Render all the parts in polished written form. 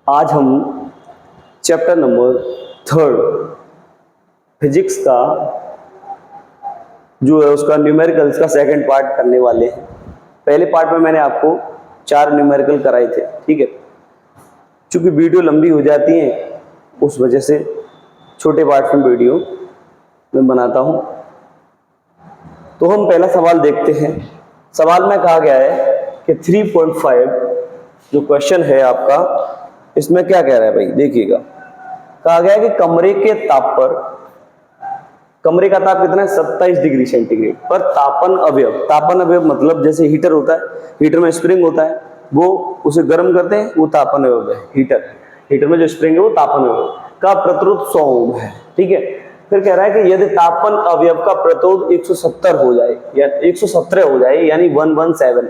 आज हम chapter number 3 physics का जो है उसका न्यूमेरिकल्स का सेकंड पार्ट करने वाले हैं। पहले पार्ट में मैंने आपको 4 न्यूमेरिकल कराए थे, ठीक है। चूंकि वीडियो लंबी हो जाती है उस वजह से छोटे पार्ट में वीडियो मैं बनाता हूं। तो हम पहला सवाल देखते हैं। सवाल में कहा गया है कि 3.5 जो क्वेश्चन है आपका, इसमें क्या कह रहा है भाई, देखिएगा। कहा गया है कि कमरे के ताप पर, कमरे का ताप कितना है 27 डिग्री सेंटीग्रेड पर तापन अवयव मतलब जैसे हीटर होता है, हीटर में स्प्रिंग होता है, वो उसे गर्म करते हैं, वो तापन अवयव है। हीटर में जो स्प्रिंग है वो तापन अवयव का प्रतिरोध 100 ओम है, ठीक है। फिर कह रहा है कि यदि तापन अवयव का प्रतिरोध 170 हो जाए या 117 हो जाए यानी 117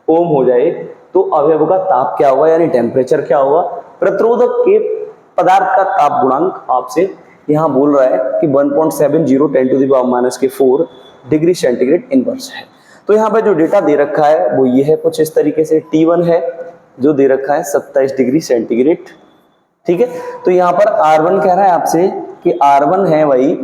ओम हो जाए तो अवयव का ताप क्या होगा यानी टेम्परेचर क्या होगा। प्रतिरोधक के पदार्थ का ताप गुणांक आपसे यहां बोल रहा है कि 1.70 10⁻⁴ डिग्री सेंटीग्रेड इनवर्स है। तो यहाँ पे जो डेटा दे रखा है वो ये है, कुछ इस तरीके से। T1 है जो दे रखा है 27 डिग्री सेंटीग्रेड, ठीक है। तो यहाँ पर R1 कह रहा है आपसे कि R1 है भाई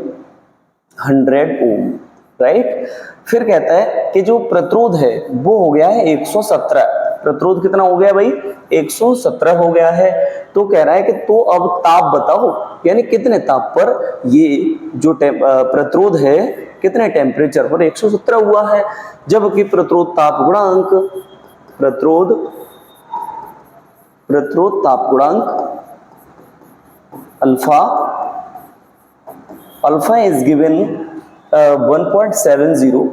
100 ओम, राइट। फिर कहता है कि जो प्रतिरोध है वो हो गया है 117। प्रतिरोध कितना हो गया भाई 117 हो गया है। तो कह रहा है कि तो अब ताप बताओ, यानी कितने ताप पर ये जो प्रतिरोध है कितने टेम्परेचर पर 117 हुआ है। जबकि प्रतिरोध ताप गुणांक alpha is given 1.70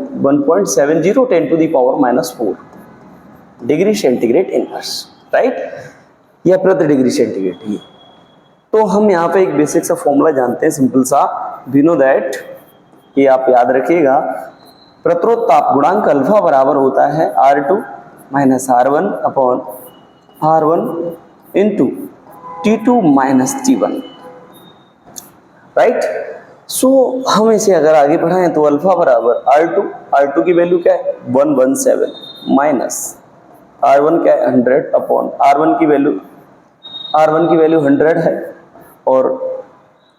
10⁻⁴ degree centigrade inverse, right, या प्रति डिग्री सेंटीग्रेड ही। तो हम यहाँ पे एक बेसिक सा फॉर्मूला जानते हैं, सिंपल सा, वी नो दैट, ये आप याद रखिएगा। प्रतिरोध ताप गुणांक अल्फा बराबर होता है R2 - R1 upon R1 into T2 - T1, right. सो हम इसे अगर आगे बढ़ाएं तो अल्फा बराबर R2 की वैल्यू क्या है 117 माइनस R1 क्या है 100 अपॉन R1 की वैल्यू 100 है। और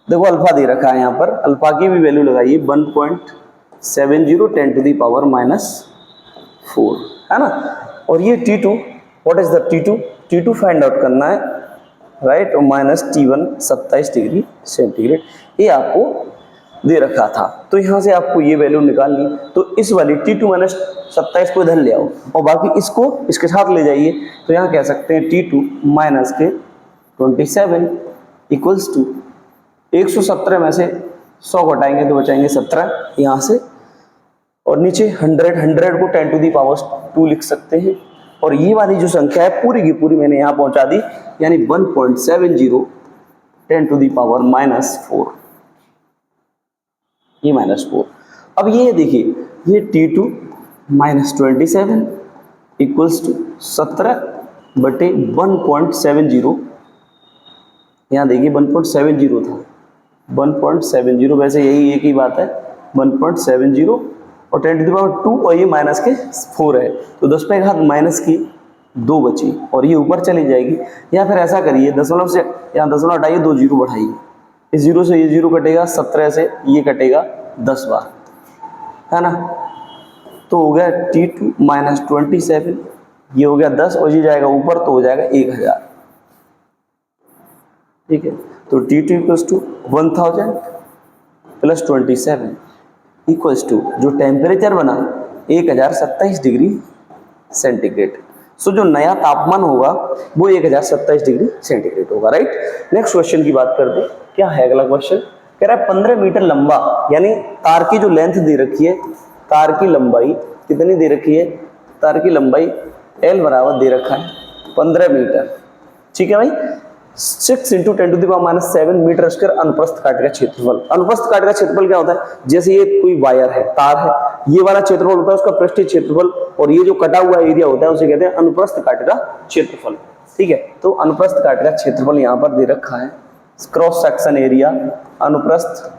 देखो अल्फा दे रखा है यहाँ पर, अल्फा की भी वैल्यू लगाइए 1.70 10⁻⁴, है ना। और ये T2, what is the T2 find out करना है, राइट, और माइनस T1 27 डिग्री सेंटीग्रेड ये आपको दे रखा था। तो यहाँ से आपको ये वैल्यू निकालनी, तो इस वाली T2 - 27 को इधर ले आओ और बाकी इसको इसके साथ ले जाइए। तो यहाँ कह सकते हैं T2 माइनस के 27 इक्वल्स टू 117 में से 100 घटाएंगे तो बचाएंगे 17 यहाँ से, और नीचे 100 को 10⁻² लिख सकते हैं। और ये वाली जो संख्या है पूरी की पूरी मैंने यहाँ पहुंचा दी, यानी 1.70 10⁻⁴, ये -4। अब ये देखिए, ये T2 - 27 इक्वल्स टू 17 बटे 1.70, यहाँ देखिए 1.70 था, 1.70 वैसे यही एक ही बात है, 1.70 और 10⁻² और ये माइनस के 4 है, तो 10 पे घात माइनस की 2 बची और ये ऊपर चली जाएगी। या फिर ऐसा करिए, दशमलव से यहाँ दशमलव हटाइए, 2 जीरो बढ़ाइए, इस जीरो से ये जीरो कटेगा, 17 से ये कटेगा 10 बार, है ना। तो हो गया T2 - 27, ये हो गया 10 और ये जाएगा ऊपर तो हो जाएगा 1000, ठीक है। तो T2 equals to 1000 plus 27 equals to जो टेम्परेचर बना 1027 डिग्री सेंटीग्रेड। सो जो नया तापमान होगा वो 1027 डिग्री सेंटीग्रेड होगा, राइट। नेक्स्ट क्वेश्चन की बात करते हैं। क्या है अगला क्वेश्चन, कह रहा है 15 मीटर लंबा, यानी तार की जो लेंथ दे रखी है, तार की लंबाई कितनी दे रखी है, तार की लंबाई L बराबर दे रखा है 15 मीटर, ठीक है भाई। 6 × 10⁻⁷ मीटर स्क्वायर अनुप्रस्थ काट का क्षेत्रफल। अनुप्रस्थ काट का क्षेत्रफल क्या होता है, जैसे ये कोई वायर है, तार है, ये वाला क्षेत्रफल होता है उसका पृष्ठीय क्षेत्रफल, और ये जो कटा हुआ एरिया होता है उसे कहते हैं अनुप्रस्थ काट का क्षेत्रफल, ठीक है। तो अनुप्रस्थ काट का क्षेत्रफल यहाँ पर दे रखा है, क्रॉस सेक्शन एरिया अनुप्रस्थ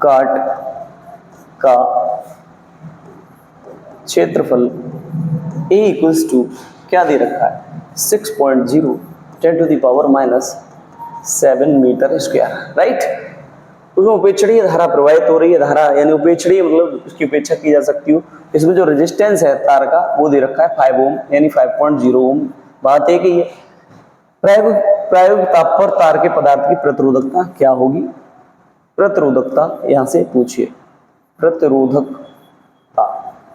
काट का क्षेत्रफल A इक्वल्स टू क्या दे रखा है 6.0 10⁻⁷ मीटर स्क्वायर, राइट। उसमें उपेक्षणीय धारा प्रवाहित हो रही है, धारा यानी उपेक्षणीय मतलब उसकी उपेक्षा की जा सकती हो। इसमें जो रेजिस्टेंस है तार का वो दे रखा है 5 ओम यानी 5.0 ओम। बात एक ही है, प्रायोगिक ताप पर तार के पदार्थ की प्रतिरोधकता क्या होगी? प्रतिरोधकता यहां से पूछिए,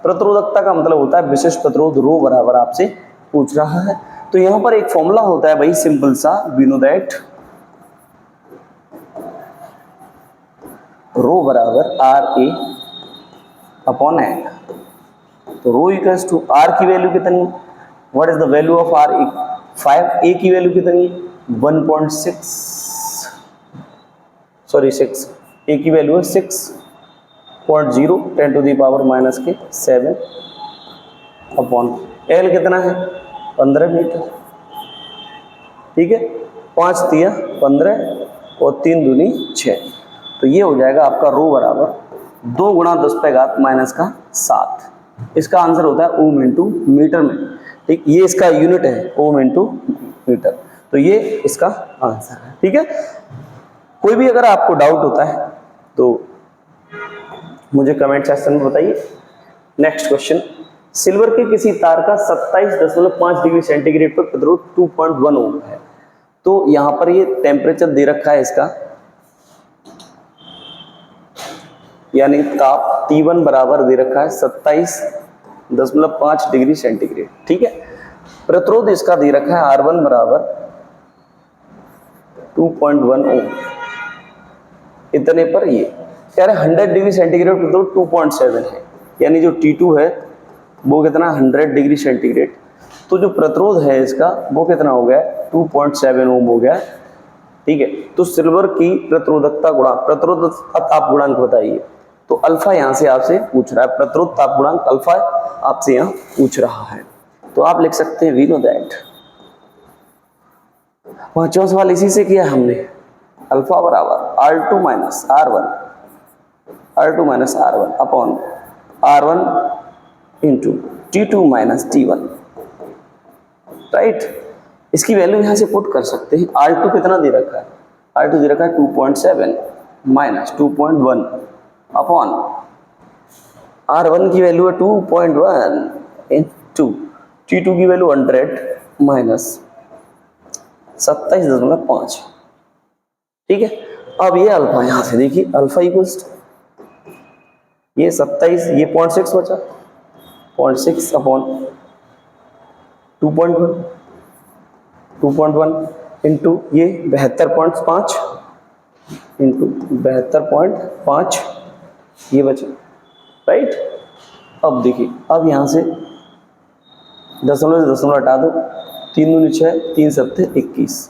प्रतिरोधकता का मतलब होता है विशिष्ट प्रतिरोध, रो बराबर आपसे पूछ रहा है। तो यहां पर एक फॉर्मूला होता है भाई सिंपल सा, वी नो दैट रो बराबर RA अपॉन N। तो रो इक्वल्स टू R की वैल्यू कितनी, what is the value of R? 5। A की वैल्यू कितनी? 1.6 सॉरी 6। A की वैल्यू है 6.0 10⁻⁷ अपॉन L कितना है? 15 मीटर, ठीक है। 5 तिया 15 और 3 दूनी 6। तो ये हो जाएगा आपका रो बराबर 2 × 10⁻⁷। इसका आंसर होता है ओम इंटू मीटर में, ठीक। ये इसका यूनिट है ओम इंटू मीटर, तो ये इसका आंसर है, ठीक है। कोई भी अगर आपको डाउट होता है तो मुझे कमेंट सेक्शन में बताइए। नेक्स्ट क्वेश्चन, सिल्वर के किसी तार का 27.5 डिग्री सेंटीग्रेड पर प्रतिरोध 2.1 ओम है। तो यहां पर ये टेम्परेचर दे रखा है इसका, यानी ताप T1 बराबर दे रखा है 27.5 डिग्री सेंटीग्रेड, ठीक है। प्रतिरोध इसका दे रखा है R1 बराबर 2.1 ओम। इतने पर ये कह रहे 100 डिग्री सेंटीग्रेड प्रतिरोध 2.7 है, यानी जो T2 है वो कितना 100 डिग्री सेंटीग्रेड। तो जो प्रतिरोध है इसका वो कितना हो गया 2.7 ओम हो गया, ठीक है। तो सिल्वर की प्रतिरोधकता गुणांक, प्रतिरोधकता ताप गुणांक बताइए। तो अल्फा यहां से आपसे पूछ रहा है, प्रतिरोध ताप गुणांक अल्फा आपसे यहां पूछ रहा है। तो आप लिख सकते हैं वी नो दैट, पांचवा सवाल इसी से किया हमने, अल्फा बराबर R2 minus R1 upon R1 into T2 minus T1, right. इसकी वैल्यू यहां से पुट कर सकते हैं। R2 कितना दे रखा है? R2 दे रखा है 2.7 माइनस 2.1 अपॉन R1 की वैल्यू है 2.1 इंटू T2 की वैल्यू 100 माइनस 27.5, ठीक है। अब ये अल्फा यहां से देखिए, अल्फा इक्वल्स ये 27, ये 0.6 बचा, 0.6 अपॉन 2.1 इंटू ये 72.5 इंटू 72.5 ये बचा, राइट। अब देखिए, अब यहां से दशमलव से दशमलव हटा दो, 3 दूनी 6, 3 सत्ते 21।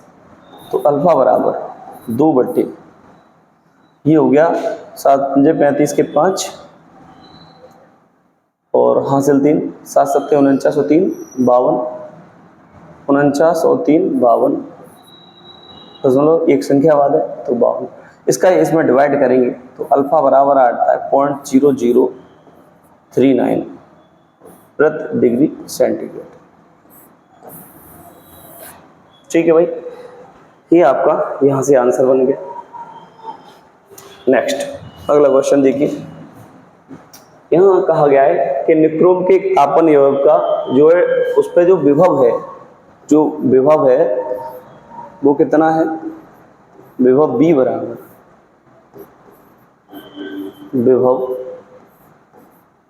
तो अल्फा बराबर 2 बट्टे ये हो गया 7 पंजे 35 के 5 और हासिल 3, 7 सत्ते 49 और 3 52, 49 और 3 52, दशमलव एक संख्या बाद है तो 52। इसका इसमें डिवाइड करेंगे तो अल्फा बराबर आता है 0.0039 प्रति डिग्री सेंटीग्रेड, ठीक है भाई। ये आपका यहां से आंसर बन गया। नेक्स्ट अगला क्वेश्चन देखिए, यहां कहा गया है कि निक्रोम के तापन योग का जो है उस पर जो विभव है वो कितना है? विभव B बराबर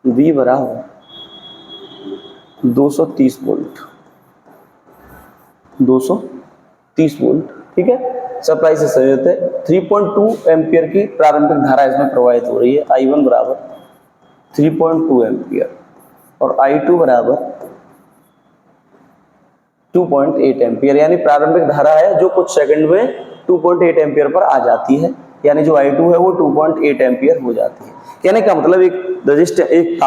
V बराबर 230 वोल्ट, 230 वोल्ट, ठीक है। सप्लाई से संयोजित है। 3.2 एम्पियर की प्रारंभिक धारा इसमें प्रवाहित हो रही है। I1 बराबर 3.2 एम्पियर और I2 बराबर 2.8 एम्पियर, यानी प्रारंभिक धारा है जो कुछ सेकंड में 2.8 एम्पियर पर आ जाती है, यानी जो I2 है वो 2.8 एम्पियर हो जाती है। कहने का मतलब एक रजिस्टर, एक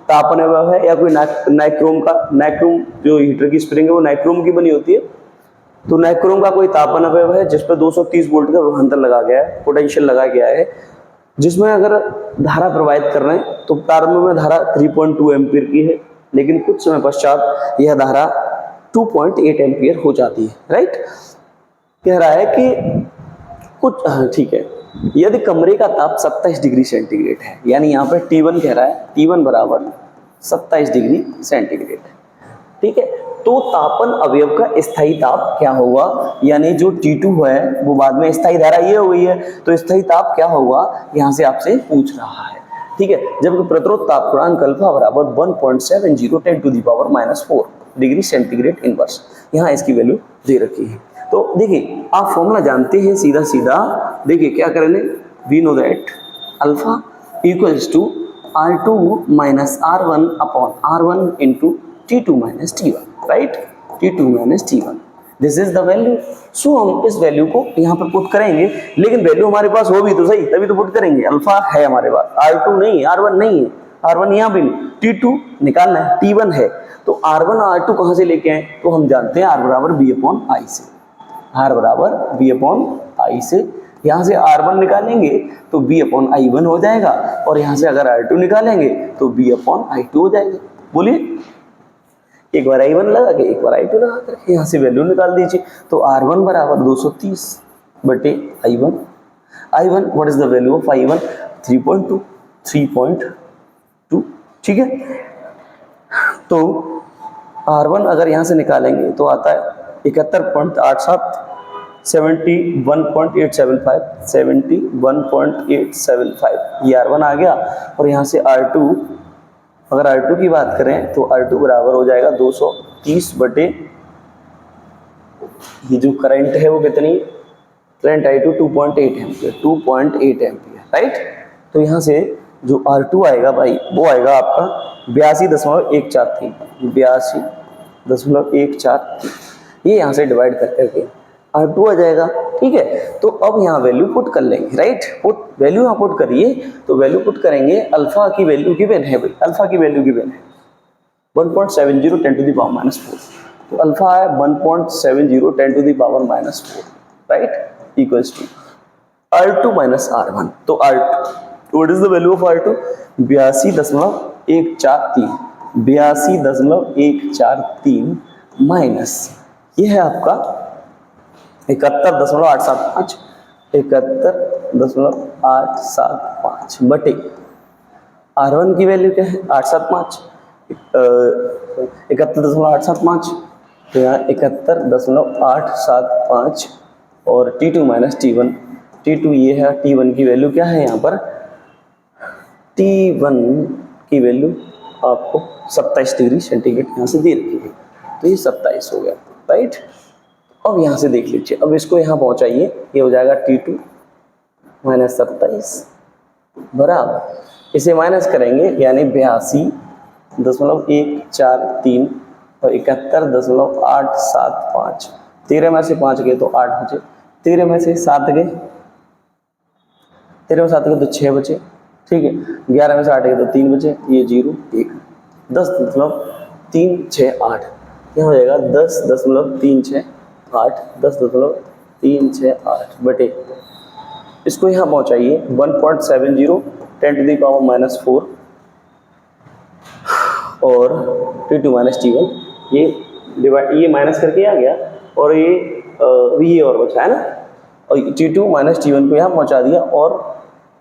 तापन अवयव है या कोई नाइक्रोम जो हीटर की स्प्रिंग है वो नाइक्रोम की बनी होती है। तो नाइक्रोम का कोई तापन अवयव है जिस पर 230 वोल्ट का विभवांतर लगा गया है, पोटेंशियल लगा गया है, जिसमें अगर धारा प्रवाहित कर रहे हैं तो प्रारंभ में धारा 3.2 एम्पियर की है, लेकिन कुछ समय पश्चात यह धारा 2.8 एम्पियर हो जाती है, राइट। कह रहा है कि कुछ ठीक है, यदि कमरे का ताप 27 डिग्री सेंटीग्रेड है, यानी यहाँ पे T1 कह रहा है, T1 बराबर 27 डिग्री सेंटीग्रेड, ठीक है। तो तापन अवयव का स्थायी ताप क्या होगा, यानी जो T2 है वो बाद में स्थायी धारा ये हो गई है, तो स्थायी ताप क्या होगा यहाँ से आपसे पूछ रहा है, ठीक है। जबकि प्रतिरोध ताप गुणांक अल्फा बराबर 1.70 10⁻⁴ डिग्री सेंटीग्रेड इनवर्स, यहाँ इसकी वैल्यू दे रखी है। तो देखिए आप फॉर्मूला जानते हैं, सीधा सीधा देखिए क्या करेंगे, we know that alpha equals to R2 minus R1 upon R1 into T2 minus T1, right, T2 minus T1, this is the value. So हम इस वैल्यू को यहाँ पर पुट करेंगे, लेकिन वैल्यू हमारे पास हो भी तो सही, तभी तो पुट करेंगे। अल्फा है हमारे पास, R2 नहीं, R1 नहीं है, R1 यहाँ भी नहीं, T2 निकालना है, T1 है, तो R1 और R2 कहाँ से लेके आए, तो हम जानते हैं R बराबर B अपॉन I से, R बराबर B अपॉन I से। यहाँ से R1 निकालेंगे तो B अपॉन I1 हो जाएगा, और यहाँ से अगर R2 निकालेंगे तो B अपॉन I2 हो जाएगा। बोलिए, एक बार I1 लगा के एक बार I2 लगा करके यहाँ से वैल्यू निकाल दीजिए, तो R1 बराबर 230 बटे I1, what is the value of I1, 3.2, ठीक है। तो R1 अगर यहाँ से निकालेंगे तो आता है 71.87, 71.875, ये R1 आ गया। और यहाँ से R2, अगर R2 की बात करें तो R2 बराबर हो जाएगा 230 बटे, ये जो करंट है वो कितनी, करंट I2 2.8 एम्पियर, राइट। तो यहाँ से जो R2 आएगा भाई वो आएगा आपका 82.143, 82.143, ये यहाँ से डिवाइड कर करके R2 आ जाएगा, ठीक है। तो अब यहाँ वैल्यू पुट कर लेंगे, राइट, पुट वैल्यू यहाँ पुट करिए, तो वैल्यू पुट करेंगे, अल्फा की वैल्यू गिवन है भाई, अल्फा की वैल्यू गिवन है 1.70 10⁻⁴, तो अल्फा है 1.70 10⁻⁴, right, equals to R2 minus R1। तो R2, what is the value of R2, 82.143 minus ये है आपका 71.875 बटे R1 की वैल्यू क्या है 875, 71.875, तो यहाँ 71.875, और T2 माइनस T1, T2 ये है, T1 की वैल्यू क्या है यहाँ पर, T1 की वैल्यू आपको 27 डिग्री सेंटीग्रेड यहाँ से दे रखी है, तो ये 27 हो गया, राइट। अब यहाँ से देख लीजिए, अब इसको यहाँ पहुँचाइए, ये हो जाएगा T2 माइनस 27 बराबर, इसे माइनस करेंगे यानी 82.143 और 71.875, 13 में से 5 गए तो 8 बचे, 13 में से 7 गए, 13 में 7 गए तो 6 बचे, ठीक है, 11 में से 8 गए तो 3 बचे, ये 0 1, 10.368, यहाँ हो जाएगा 10.368, 10.368 बटे, इसको यहाँ पहुँचाइए 1.70 10⁻⁴ और T2 माइनस T1, ये डिवाइड, ये माइनस करके आ गया, और ये और बचा है ना, और T2 माइनस T1 को यहाँ पहुँचा दिया, और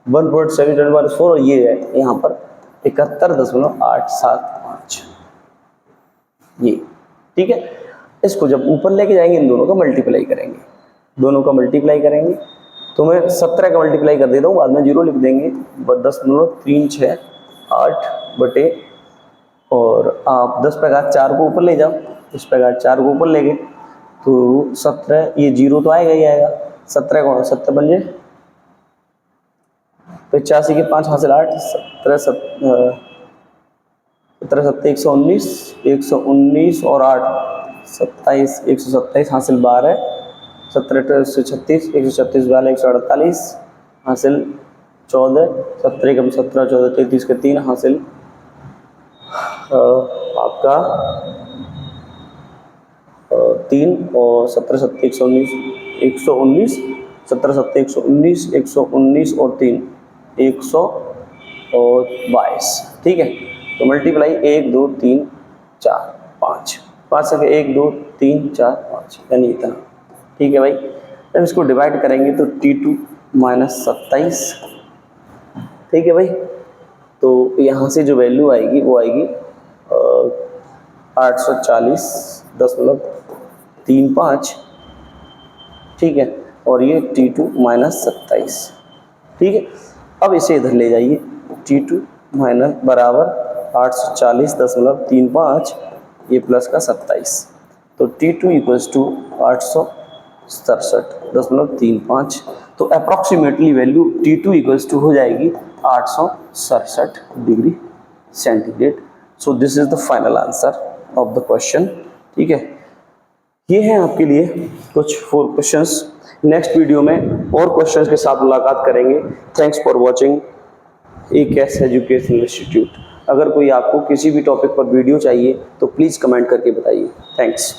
1.70 10⁻⁴, और ये है यहाँ पर 71.875, ये, ठीक है। इसको जब ऊपर लेके जाएंगे इन दोनों का मल्टीप्लाई करेंगे, तो मैं 17 का मल्टीप्लाई कर देता हूँ, बाद में 0 लिख देंगे, 10.368 बटे, और आप 10 पे घात 4 को ऊपर ले जाओ, 10 पे घात 4 को ऊपर ले गए तो 17, ये 0 तो आएगा ही आएगा, 17 को 70 बन जाए, 85 के 5 हासिल 8, 119 और 8 27, 127 हासिल 12, 17 से 36, 136 12 148 हासिल 14, 17 कम 17 14 33 के 3 हासिल आपका 3, और 17 7 119, 17 7 119 और 3 122, ठीक है। तो मल्टीप्लाई 1 2 3 4 5, 5 से 1 2 3 4 5 यानी इतना, ठीक है भाई। जब इसको डिवाइड करेंगे तो T2 माइनस 27, ठीक है भाई। तो यहाँ से जो वैल्यू आएगी वो आएगी 840.35, ठीक है। और ये T2 माइनस 27, ठीक है। अब इसे इधर ले जाइए, T2 माइनस बराबर 840.35 ये प्लस का 27, तो T2 इक्वल्स टू 867.35। तो approximately value T2 equals to हो जाएगी 867 degree centigrade. So this is the final answer of the question, ठीक है। ये हैं आपके लिए कुछ 4 क्वेश्चंस। नेक्स्ट वीडियो में और क्वेश्चंस के साथ मुलाकात करेंगे। Thanks for watching ACAS educational institute. अगर कोई आपको किसी भी टॉपिक पर वीडियो चाहिए तो प्लीज़ कमेंट करके बताइए। थैंक्स।